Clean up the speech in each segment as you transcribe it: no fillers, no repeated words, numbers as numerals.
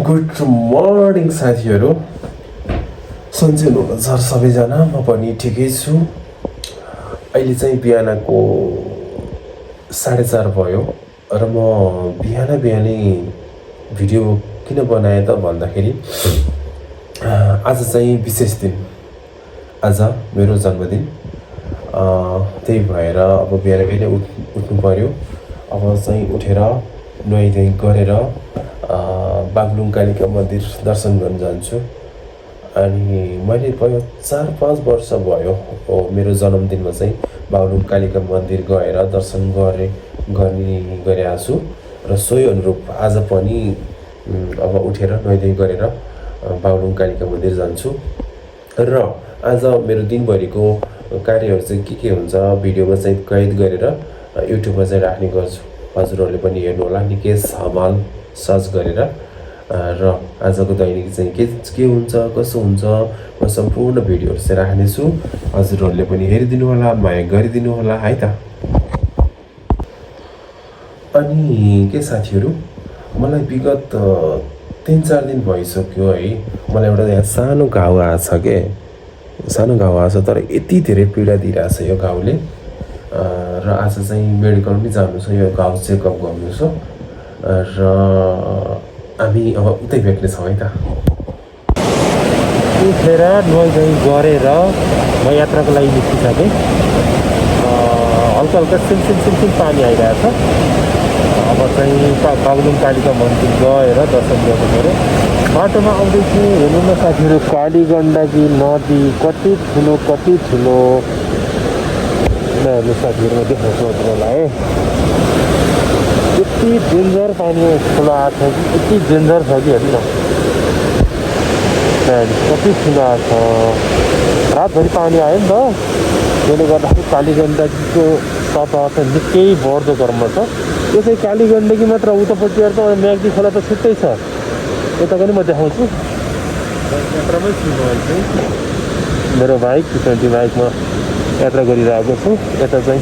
Good morning साथीहरू, सन्चै हुनुहुन्छ सबैजना। म पनि ठिकै छु। अहिले चाहिँ बिहानको 4:30 भयो र म बिहानै भिडियो किन बनाएँ त भन्दाखेरि आज चाहिँ विशेष दिन, आज मेरो जन्मदिन। त्यही भएर अब बिहानै उठ्नु पर्यो। अब चाहिँ उठेर नुहाइधुवाइ गरेर बागलुङ कालिका मन्दिर दर्शन गर्न जान्छु। अनि मैले भयो 4-5 वर्ष भयो मेरो जन्मदिनमा चाहिँ बागलुङ कालिका मन्दिर गएर दर्शन गरिरहेको छु र सोही अनुरूप आज पनि अब उठेर नुहाइधुवाइ गरेर बागलुङ कालिका मन्दिर जान्छु। र आज मेरो दिनभरिको कार्यहरू चाहिँ के हुन्छ भिडियोमा चाहिँ कैद गरेर युट्युबमा चाहिँ राख्ने गर्छु। हजुरहरूले पनि हेर्नु होला, निकेश हमाल सर्च गरेर। र आजको दैनिक चाहिँ के हुन्छ कसो हुन्छ म सम्पूर्ण भिडियोहरू चाहिँ राख्नेछु। हजुरहरूले पनि हेरिदिनु होला, माया गरिदिनु होला है त। अनि के साथीहरू, मलाई विगत 3-4 दिन भइसक्यो है, मलाई एउटा यहाँ सानो घाउ आएको छ के, सानो घाउ आएको छ, तर यति धेरै पीडा दिइरहेछ यो घाउले। र आज चाहिँ मेडिकलमै जानु छ, यो घाउ चेकअप गर्नु छ। र हामी अब उतै भेट्नेछौँ है त। उठेर नुहाइधुवाइ गरेर म यात्राको लागि निस्किसकेँ। हल्का हल्का सिमसिम पानी आइरहेछ। अब चाहिँ बागलुङ कालिका मन्दिर गएर दर्शन गर्नु पऱ्यो। बाटोमा आउँदैछु, हेर्नु न साथीहरू, कालीगण्डकी नदी कति ठुलो हेर्नु साथीहरू, म देखाउँछु तपाईँलाई। यति डेन्जर पानी ठुलो आएको छ कि, यति डेन्जर छ कि हेर्नु न, कति ठुलो आएको छ। रातभरि पानी आयो नि त, त्यसले गर्दाखेरि कालीगण्डकीको सतह चाहिँ निकै बढ्दो क्रममा छ। यो चाहिँ कालीगण्डकी मात्र, उतापट्टि त म्याग्दी खोला त छुट्टै छ, यता पनि म देखाउँछु। यात्रामै छु म अहिले चाहिँ, मेरो बाइक T20 बाइकमा यात्रा गरिरहेको छु। यता चाहिँ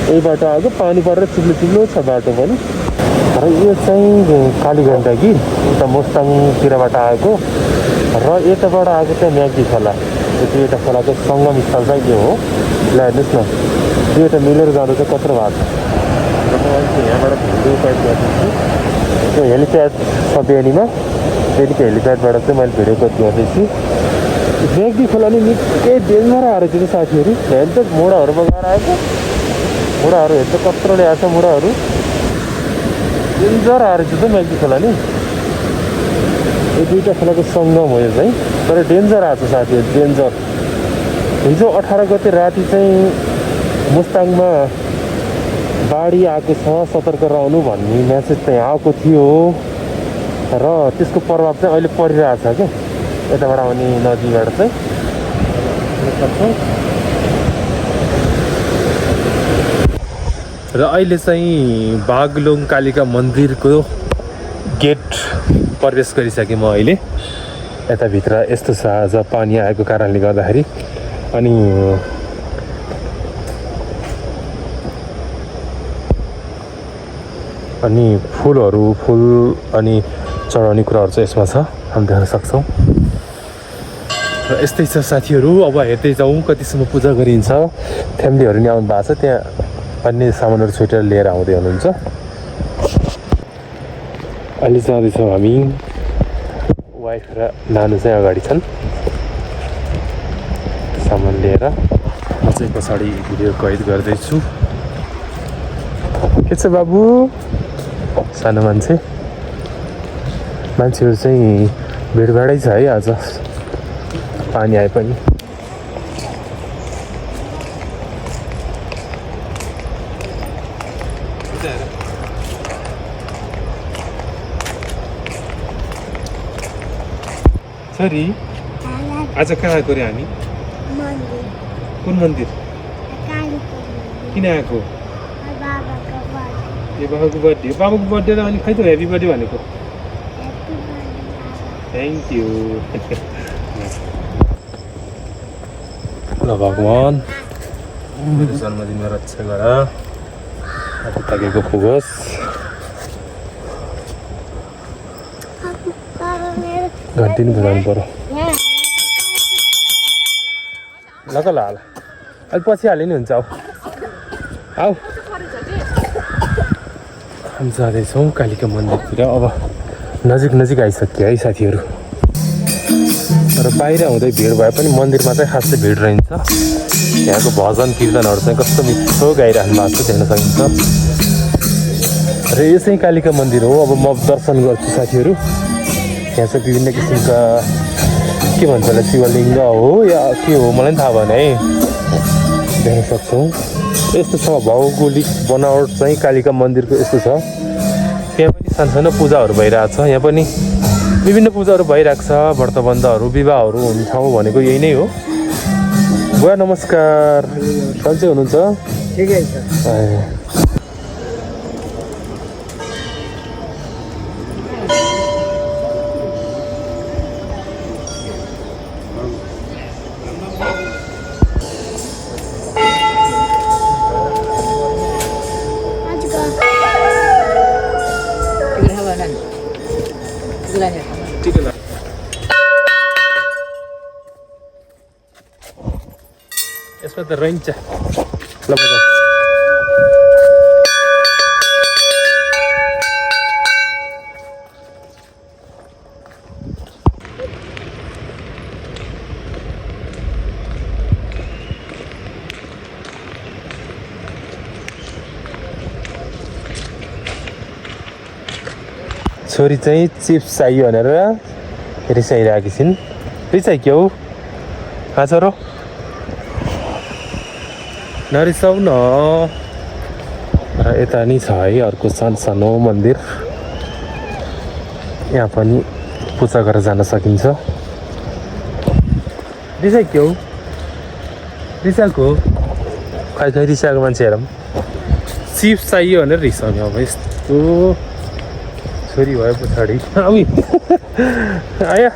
यही बाटो आएको, पानी परेर चिल्लो छ बाटो पनि। र यो चाहिँ कालीगण्डकी उता मुस्ताङतिरबाट आएको, र यताबाट आएको चाहिँ म्याग्दी खोला। यो दुईवटा खोलाको सङ्गम स्थल चाहिँ यो हो। ल हेर्नुहोस् न, दुईवटा मिलेर जाँदा चाहिँ कत्रो भएको छ। र म अहिले यहाँबाट भिडियो कैद गर्दैछु। यो हेलिप्याड छ बेनीमा, बेनीको हेलिप्याडबाट चाहिँ मैले भिडियो कैद गर्दैछु। म्याग्दी खोला नि निकै डेन्जर आएर चाहिँ साथीहरू, हेर्नु त मुढाहरू बगाएर आएको, मुढाहरू हेर्छ कत्रो ल्याएको छ, मुढाहरू डेन्जर आएर चाहिँ म्याग्दी खोला नि। यो दुईवटा खोलाको सङ्गम हो यो चाहिँ, तर डेन्जर आएको छ साथीहरू, डेन्जर। हिजो 18 गते राति चाहिँ मुस्ताङमा बाढी आएको छ, सतर्क रहनु भन्ने म्यासेज चाहिँ आएको थियो। र त्यसको प्रभाव चाहिँ अहिले परिरहेको छ क्या, यताबाट आउने नदीबाट चाहिँ। र अहिले चाहिँ बागलुङ कालिका मन्दिरको गेट प्रवेश गरिसकेँ म अहिले। यताभित्र यस्तो छ, आज पानी आएको कारणले गर्दाखेरि। अनि फुल अनि चढाउने कुराहरू चाहिँ यसमा छ, हामी देख्न सक्छौँ। र यस्तै छ साथीहरू, अब हेर्दै जाउँ कतिसम्म पूजा गरिन्छ। फ्यामिलीहरू नि आउनु भएको छ, त्यहाँ अन्य सामानहरू छुटेर लिएर आउँदै हुनुहुन्छ। अहिले जाँदैछौँ हामी, वाइफ र नानु चाहिँ अगाडि छन् सामान लिएर। म चाहिँ पछाडि भिडियो कैद गर्दैछु। के छ बाबु, सानो मान्छेहरू चाहिँ भिडभाडै छ है आज, पानी आए पनि। सरी आज कहाँ आएको रे हामी? कुन मन्दिर? किन आएको? ए बाबाको बर्थडे। बाबाको बर्थडे त अनि खै त ह्याप्पी बर्थडे भनेको? Thank you. ल भगवान् मेरो जन्मदिनमा रक्षा गर, ताकेको पुगोस्। घन्टी नि बजाउनु पर्यो ल ल अलि पछि हाले नि हुन्छ आऊ हामी जाँदैछौँ कालिका मन्दिरतिर अब नजिक आइसक्यो है साथीहरू र बाहिर हुँदै भिड भए पनि मन्दिरमा चाहिँ खासै भिड रहन्छ यहाँको भजन कीर्तनहरू चाहिँ कस्तो मिठो गाइराख्नु भएको छ देख्न सकिन्छ र यो चाहिँ कालिका मन्दिर हो अब म दर्शन गर्छु साथीहरू यहाँ चाहिँ विभिन्न किसिमका के भन्छ होला शिवलिङ्ग हो या के हो मलाई पनि थाहा भएन है देख्न सक्छौँ यस्तो छ भौगोलिक बनावट चाहिँ कालिका मन्दिरको यस्तो छ यहाँ पनि सानो पूजाहरू भइरहेको छ यहाँ पनि विभिन्न पूजाहरू भइरहेको छ व्रतबन्धहरू विवाहहरू हुने ठाउँ भनेको यही नै हो बुवा नमस्कार सन्चै हुनुहुन्छ ठिकै छ यसमा त रहन्छ ल बजाऊ छोरी चाहिँ चिप्स चाहियो भनेर रिसाइरहेकी छिन् रिसाइ के हो छोरो नरिसाउ न र यता नि छ है अर्को सानो मन्दिर यहाँ पनि पूजा गरेर जान सकिन्छ रिसाइ के हो रिसाएको खै रिसाएको मान्छे हेरौँ चिप्स चाहियो भनेर रिसाउने अब यस्तो छोरी भयो पछाडि आयो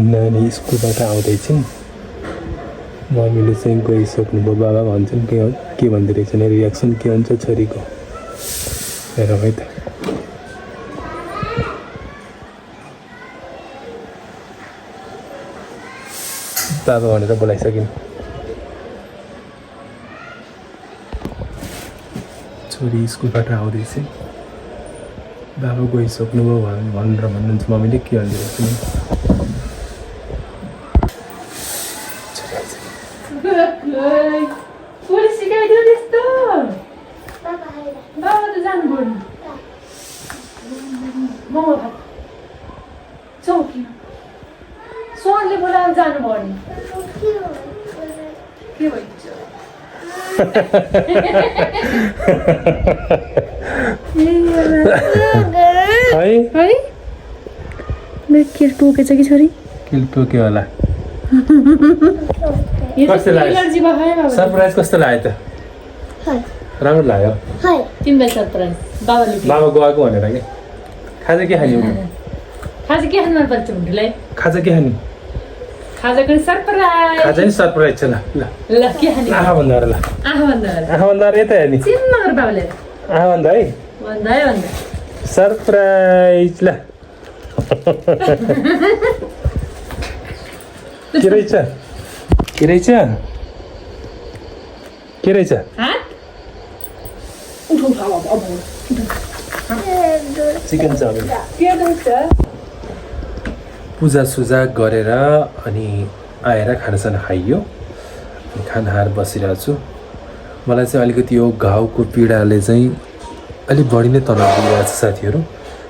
नानी स्कुलबाट आउँदैछन् मम्मीले चाहिँ गइसक्नुभयो बाबा भन्छन् के भन्दो रहेछ नि रियाक्सन के हुन्छ छोरीको हेरौँ है त बाबा भनेर बोलाइसकिन् छोरी स्कुलबाट आउँदैछ बाबा गइसक्नुभयो भनेर भन्नुहुन्छ मम्मीले के भन्दो रहेछ नि सोनले बोलाएर जानु पर्ने के भन्छ है के टोकेछ कि छोरी के टोक्यो होला कस्तो लाग्यो सरप्राइज कस्तो लाग्यो त राम्रो लाग्यो तिमीलाई सरप्राइज बाबा गएको भनेर के खाजा के खाने खाजा के खानु पर्छ भुन्डुलाई खाजा के खाने खाजाको सरप्राइज खाजा नि सरप्राइज छ ल ल के खाने आहा भन्दा ल आहा भन्दा यता हेर्ने चिन्न गर बाबुले आहा भन्दा है भन्दा सरप्राइज ल के रहेछ हात उठौ अब चिकन चाउमिन के रहेछ पूजासुजा गरेर अनि आएर खानासाना खाइयो खाना खाएर बसिरहेको छु मलाई चाहिँ अलिकति यो घाउको पीडाले चाहिँ अलिक बढी नै तनाव दिइरहेको छ साथीहरू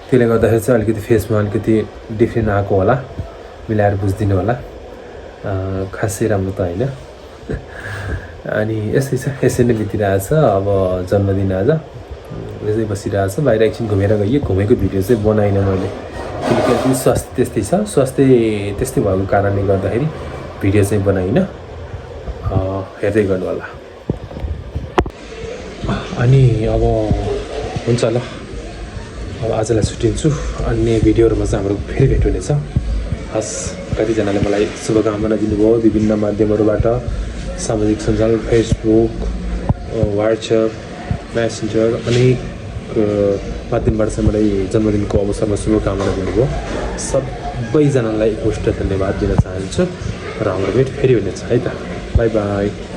त्यसले गर्दाखेरि चाहिँ अलिकति फेसमा अलिकति डिफ्रेन्ट आएको होला मिलाएर बुझिदिनु होला खासै राम्रो त होइन अनि यस्तै छ यसरी नै बितिरहेछ अब जन्मदिन आज यसै बसिरहेछ बाहिर एकछिन घुमेर गएँ घुमेको भिडियो चाहिँ बनाइनँ मैले किनकि स्वास्थ्य त्यस्तै छ स्वास्थ्य त्यस्तै भएको कारणले गर्दाखेरि भिडियो चाहिँ बनाइनँ हेर्दै गर्नु होला अनि अब हुन्छ ल अब आजलाई छुट्टिन्छु अन्य भिडियोहरूमा चाहिँ हाम्रो फेरि भेट हुनेछ हस् कतिजनाले मलाई शुभकामना दिनुभयो विभिन्न माध्यमहरूबाट सामाजिक सञ्जाल फेसबुक वाट्सएप मेसेन्जर अनेक माध्यमबाट चाहिँ मलाई जन्मदिनको अवसरमा शुभकामना दिनुभयो सबैजनालाई एकमुष्ट धन्यवाद दिन चाहन्छु र हाम्रो भेट फेरि हुनेछ है त बाई बाई